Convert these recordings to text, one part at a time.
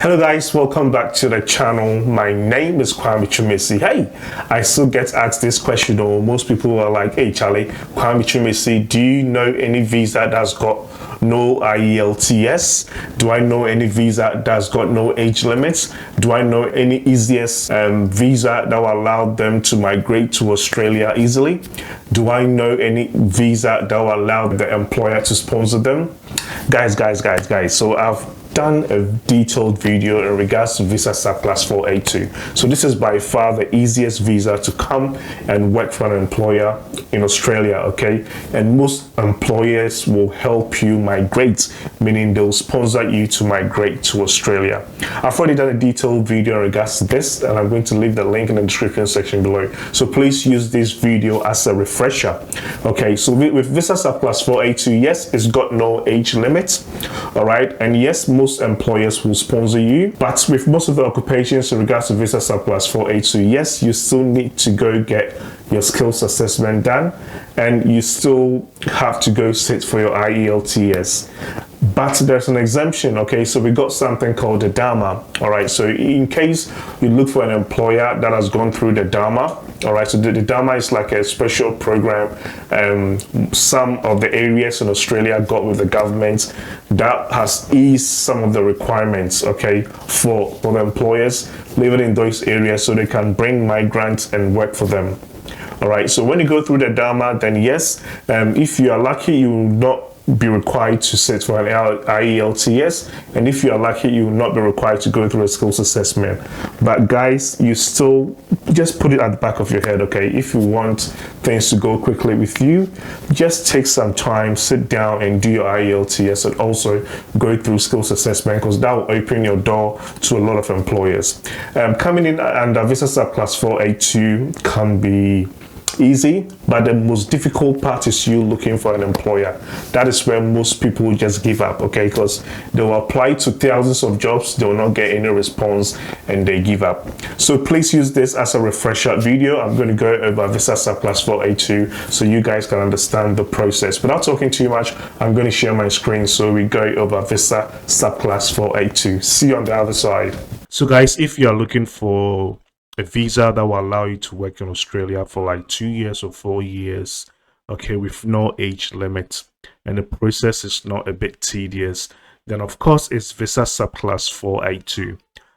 Hello guys, welcome back to the channel. My name is Kwame. Hey, I still get asked this question though. Most people are like, hey Charlie, Kwame, do you know any visa that's got no IELTS? Do I know any visa that's got no age limits? Do I know any easiest visa that will allow them to migrate to Australia easily? Do I know any visa that will allow the employer to sponsor them? Guys. So I've done a detailed video in regards to visa subclass 482. So this is by far the easiest visa to come and work for an employer in Australia, okay? And most employers will help you migrate, meaning they'll sponsor you to migrate to Australia. I've already done a detailed video in regards to this, and I'm going to leave the link in the description section below. So please use this video as a refresher. Okay, so with visa subclass 482, yes, it's got no age limit, all right? And yes, most employers will sponsor you, but with most of the occupations in regards to visa subclass 482, yes, you still need to go get your skills assessment done, and you still have to go sit for your IELTS. But there's an exemption, okay? So we got something called the Dharma, all right? So in case you look for an employer that has gone through the Dharma, all right? So the Dharma is like a special program some of the areas in Australia got with the government that has eased some of the requirements, okay, for the employers living in those areas so they can bring migrants and work for them. All right, so when you go through the Dharma, then yes, if you are lucky, you will not be required to sit for an IELTS, and if you are lucky, you will not be required to go through a skills assessment. But guys, you still just put it at the back of your head, okay? If you want things to go quickly with you, just take some time, sit down and do your IELTS, and also go through skills assessment, because that will open your door to a lot of employers. Coming in under visa subclass 482 can be easy, but the most difficult part is you looking for an employer. That is where most people just give up, okay? Because they will apply to thousands of jobs, they will not get any response, and they give up. So please use this as a refresher video. I'm going to go over visa subclass 482 so you guys can understand the process. Without talking too much, I'm going to share my screen so we go over visa subclass 482. See you on the other side. So guys, if you are looking for a visa that will allow you to work in Australia for like 2 years or 4 years, okay, with no age limit, and the process is not a bit tedious, then of course it's visa subclass 482.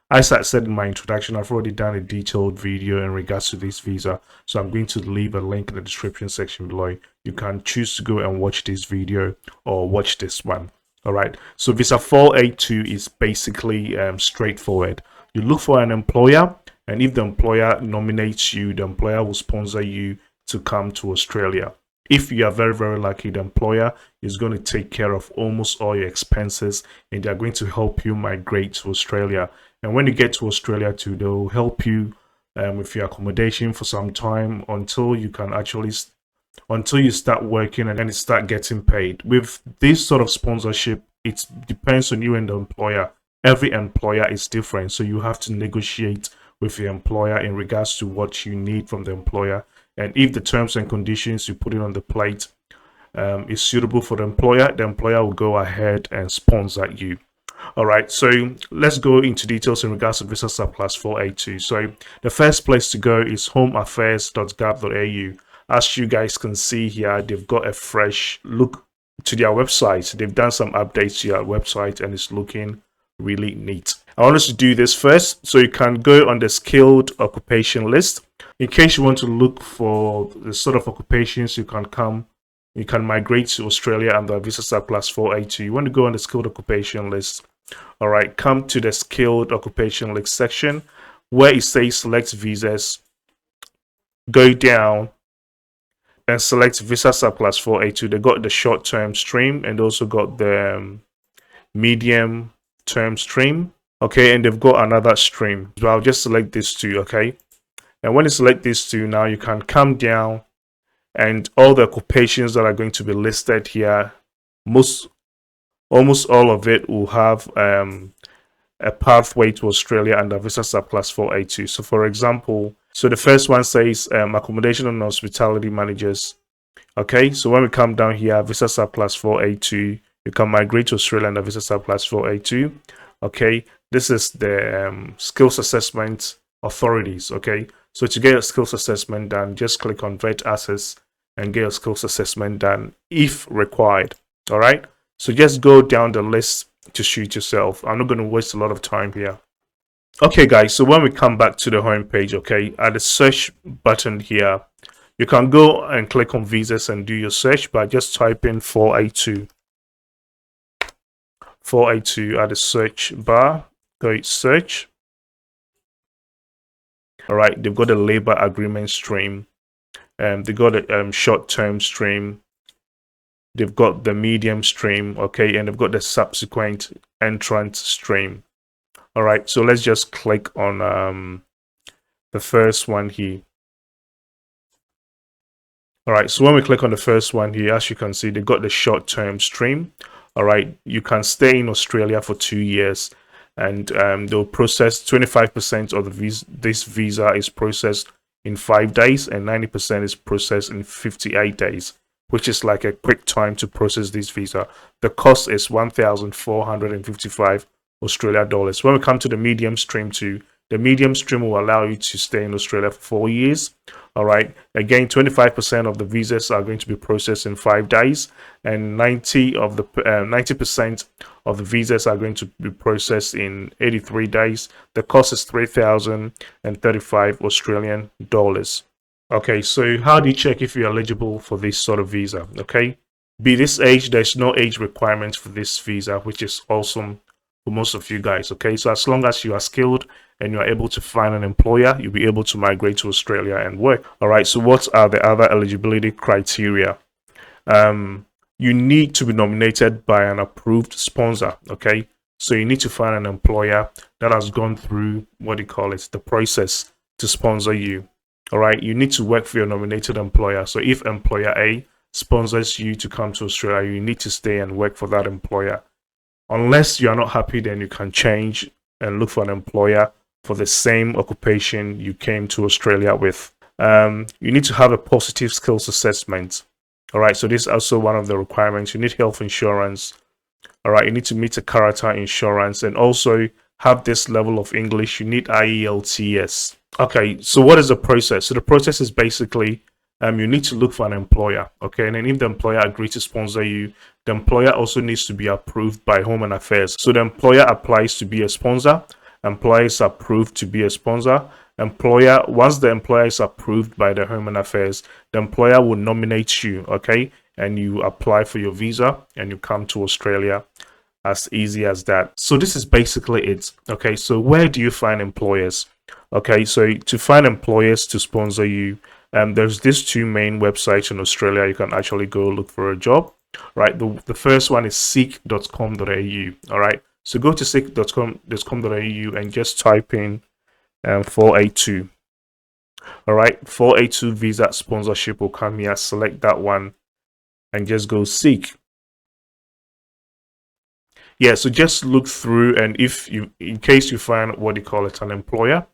As I said in my introduction, I've already done a detailed video in regards to this visa, so I'm going to leave a link in the description section below. You can choose to go and watch this video or watch this one. All right, so visa 482 is basically straightforward. You look for an employer, and if the employer nominates you, the employer will sponsor you to come to Australia. If you are very lucky, the employer is going to take care of almost all your expenses, and they're going to help you migrate to Australia. And when you get to Australia too, they'll help you with your accommodation for some time until you can until you start working and then you start getting paid. With this sort of sponsorship, it depends on you and the employer. Every employer is different, so you have to negotiate with your employer in regards to what you need from the employer, and if the terms and conditions you put it on the plate is suitable for the employer will go ahead and sponsor you. All right, so let's go into details in regards to visa subclass 482. So the first place to go is homeaffairs.gov.au. As you guys can see here, they've got a fresh look to their website. They've done some updates to their website, and it's looking really neat. I want us to do this first, so you can go on the skilled occupation list. In case you want to look for the sort of occupations you can migrate to Australia under visa subclass 482. You want to go on the skilled occupation list. All right, come to the skilled occupation list section where it says select visas. Go down and select visa subclass 482. They got the short-term stream and also got the medium term stream, okay, and they've got another stream. So I'll just select these two, okay, and when you select these two, now you can come down, and all the occupations that are going to be listed here, almost all of it will have a pathway to Australia under visa subclass 482. So for example, so the first one says accommodation and hospitality managers, okay. So when we come down here, visa subclass 482, you can migrate to Australia under visa subclass 482. Okay, this is the skills assessment authorities. Okay, so to get a skills assessment done, just click on vet access and get a skills assessment done if required. All right, so just go down the list to shoot yourself. I'm not going to waste a lot of time here. Okay, guys, so when we come back to the home page, okay, at the search button here, you can go and click on visas and do your search by just type in 482 at the search bar. Go search. All right, they've got a labor agreement stream, and they got a short-term stream. They've got the medium stream, okay, and they've got the subsequent entrant stream. All right, so let's just click on the first one here. All right, so when we click on the first one here, as you can see, they got the short-term stream. All right, you can stay in Australia for 2 years, and they'll process 25% of the visa. This visa is processed in 5 days, and 90% is processed in 58 days, which is like a quick time to process this visa. The cost is 1,455 Australia dollars. When we come to the medium stream too, the medium stream will allow you to stay in Australia for 4 years. All right. Again, 25% of the visas are going to be processed in 5 days, and 90% of the visas are going to be processed in 83 days. The cost is 3,035 Australian dollars. Okay, so how do you check if you're eligible for this sort of visa? Okay, be this age, there's no age requirement for this visa, which is awesome for most of you guys. Okay, so as long as you are skilled and you are able to find an employer, you'll be able to migrate to Australia and work. All right, so what are the other eligibility criteria? You need to be nominated by an approved sponsor. Okay, so you need to find an employer that has gone through the process to sponsor you. All right, you need to work for your nominated employer. So if employer A sponsors you to come to Australia, you need to stay and work for that employer. Unless you are not happy, then you can change and look for an employer for the same occupation you came to Australia with. You need to have a positive skills assessment. All right, so this is also one of the requirements. You need health insurance. All right, you need to meet a character insurance and also have this level of English. You need IELTS. Okay, so what is the process? So the process is basically you need to look for an employer, okay? And then if the employer agrees to sponsor you, the employer also needs to be approved by Home and Affairs. So the employer applies to be a sponsor. Employer is approved to be a sponsor. Once the employer is approved by the Home and Affairs, the employer will nominate you, okay? And you apply for your visa and you come to Australia. As easy as that. So this is basically it. Okay, so where do you find employers? Okay, so to find employers to sponsor you, there's these two main websites in Australia. You can actually go look for a job, right? The first one is seek.com.au. All right, so go to seek.com.au and just type in 482. All right, 482 visa sponsorship will come here. Select that one and just go seek. Yeah, so just look through, and in case you find an employer,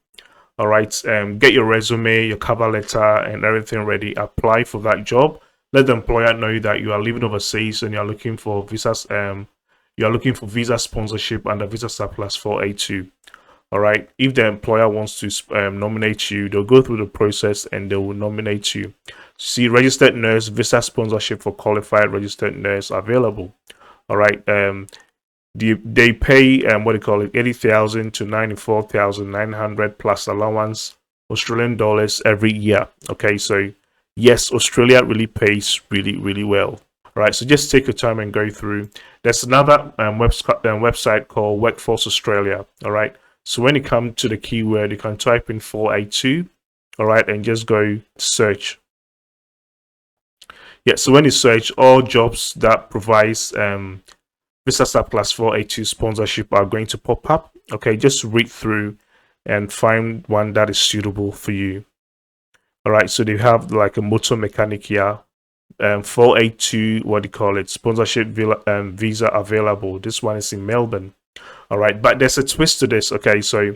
all right, get your resume, your cover letter, and everything ready. Apply for that job. Let the employer know that you are living overseas and you are looking for visas. You are looking for visa sponsorship under Visa Subclass 482. All right. If the employer wants to nominate you, they'll go through the process and they will nominate you. See, registered nurse visa sponsorship for qualified registered nurse available. All right. They pay 80,000 to 94,900 plus allowance Australian dollars every year. Okay, so yes, Australia really pays really well. All right, so just take your time and go through. There's another website called Workforce Australia. All right, so when you come to the keyword, you can type in 482. All right, and just go search. Yeah, so when you search, all jobs that provides Visa Subclass 482 sponsorship are going to pop up. Okay, just read through and find one that is suitable for you. All right, so they have like a motor mechanic here, 482 sponsorship visa available. This one is in Melbourne. All right, but there's a twist to this. Okay, so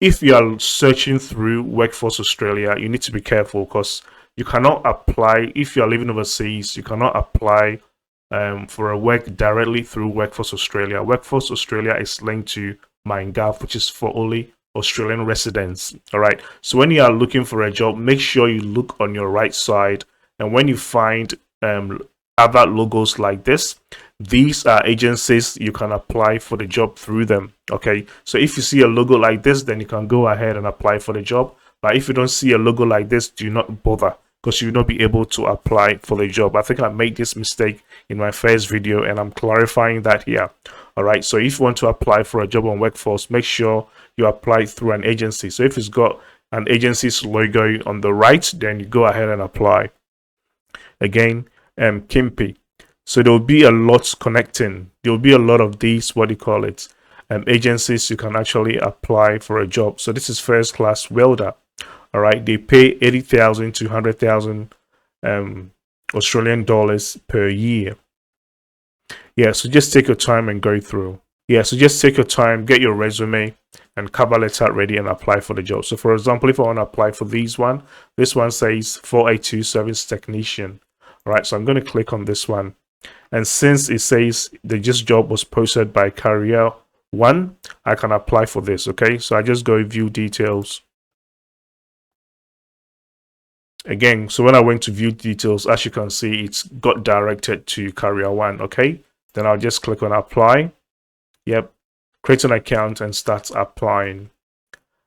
if you are searching through Workforce Australia, you need to be careful because you cannot apply if you are living overseas. You cannot apply for a work directly through Workforce Australia. Workforce Australia is linked to MindGap, which is for only Australian residents. All right. So when you are looking for a job, make sure you look on your right side, and when you find other logos like this, these are agencies you can apply for the job through them. Okay, so if you see a logo like this, then you can go ahead and apply for the job. But if you don't see a logo like this, do not bother, because you will not be able to apply for the job. I think I made this mistake in my first video, and I'm clarifying that here. All right, so if you want to apply for a job on Workforce, make sure you apply through an agency. So if it's got an agency's logo on the right, then you go ahead and apply. Again, Kimpi. So there will be a lot connecting. There will be a lot of these, what do you call it, agencies you can actually apply for a job. So this is first class welder. All right, they pay 80,000 to 100,000 Australian dollars per year. Yeah, so just take your time and go through. Yeah, so just take your time, get your resume and cover letter ready and apply for the job. So for example, if I want to apply for this one says 482 service technician. All right, so I'm going to click on this one. And since it says this job was posted by Career One, I can apply for this. Okay, so I just go view details. Again, so when I went to view details, as you can see, it's got directed to Career One. Okay, then I'll just click on apply. Yep, create an account and start applying.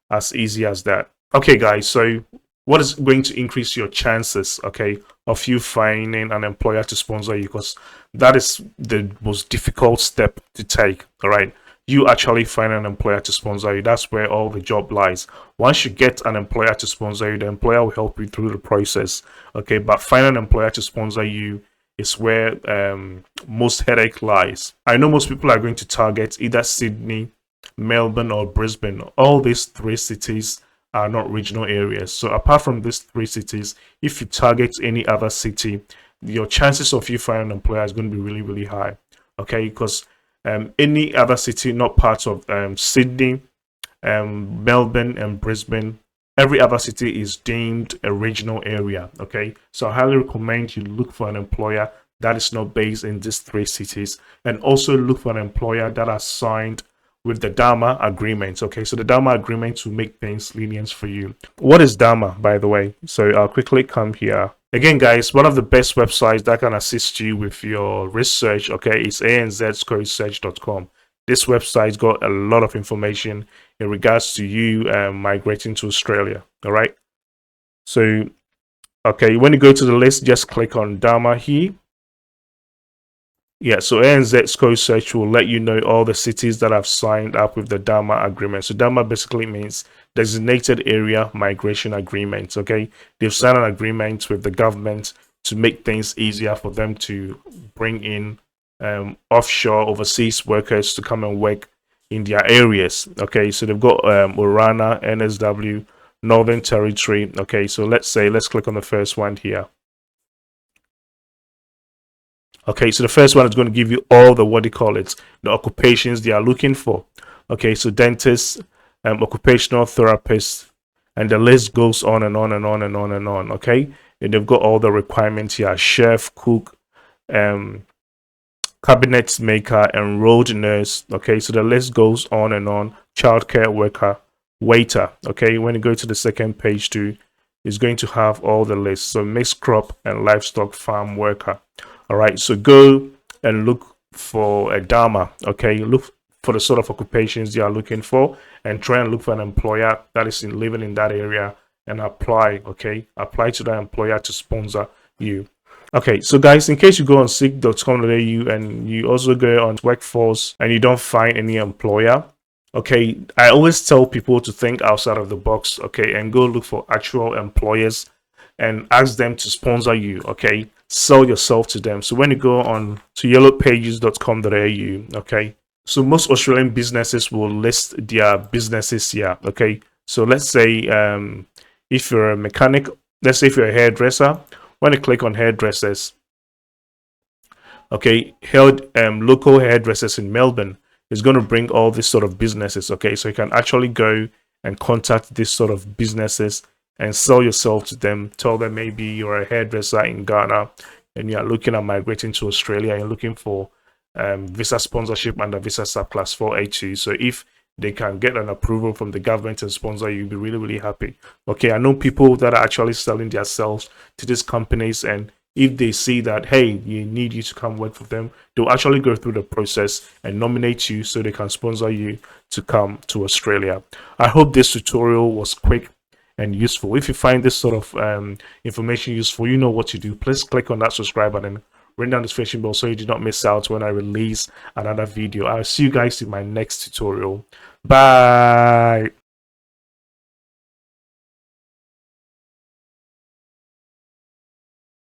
As easy as that. Okay, guys, so what is going to increase your chances, okay, of you finding an employer to sponsor you? Because that is the most difficult step to take. All right, you actually find an employer to sponsor you. That's where all the job lies. Once you get an employer to sponsor you, the employer will help you through the process. Okay, but finding an employer to sponsor you is where most headache lies. I know most people are going to target either Sydney, Melbourne, or Brisbane. All these three cities are not regional areas. So apart from these three cities, if you target any other city, your chances of you finding an employer is going to be really, really high. Okay, because any other city not part of Sydney, Melbourne, and Brisbane, every other city is deemed a regional area. Okay, so I highly recommend you look for an employer that is not based in these three cities, and also look for an employer that has signed with the Dharma agreement. Okay, so the Dharma agreement will make things lenient for you. What is Dharma, by the way? So I'll quickly come here. Again, guys, one of the best websites that can assist you with your research, okay, is anzcosearch.com. This website's got a lot of information in regards to you migrating to Australia. All right, so okay, when you go to the list, just click on Dharma here. Yeah, so ANZ's code search will let you know all the cities that have signed up with the Dharma agreement. So Dharma basically means designated area migration agreement. Okay, they've signed an agreement with the government to make things easier for them to bring in offshore overseas workers to come and work in their areas. Okay, so they've got Orana, NSW, Northern Territory. Okay, so let's click on the first one here. Okay, so the first one is going to give you all the, what do you call it, the occupations they are looking for. Okay, so dentists, occupational therapists, and the list goes on and on and on and on and on. Okay, and they've got all the requirements here: chef, cook, cabinet maker, enrolled nurse. Okay, so the list goes on and on. Childcare worker, waiter. Okay, when you go to the second page too, it's going to have all the lists. So mixed crop and livestock farm worker. All right, so go and look for a Dharma. Okay, look for the sort of occupations you are looking for, and try and look for an employer that is living in that area and apply. Okay, apply to that employer to sponsor you. Okay, so guys, in case you go on seek.com.au and you also go on Workforce and you don't find any employer, okay, I always tell people to think outside of the box. Okay, and go look for actual employers and ask them to sponsor you. Okay, sell yourself to them. So when you go on to yellowpages.com.au, okay, so most Australian businesses will list their businesses here. Okay, so let's say if you're a mechanic, let's say if you're a hairdresser, when you click on hairdressers, okay, local hairdressers in Melbourne is going to bring all these sort of businesses. Okay, so you can actually go and contact these sort of businesses and sell yourself to them. Tell them maybe you're a hairdresser in Ghana and you're looking at migrating to Australia and looking for visa sponsorship under visa subclass 482. So if they can get an approval from the government and sponsor you, you'll be really, really happy. Okay, I know people that are actually selling their cells to these companies, and if they see that, hey, you need you to come work for them, they'll actually go through the process and nominate you so they can sponsor you to come to Australia. I hope this tutorial was quick and useful. If you find this sort of information useful, you know what to do. Please click on that subscribe button, ring down the notification bell so you do not miss out when I release another video. I'll see you guys in my next tutorial. Bye.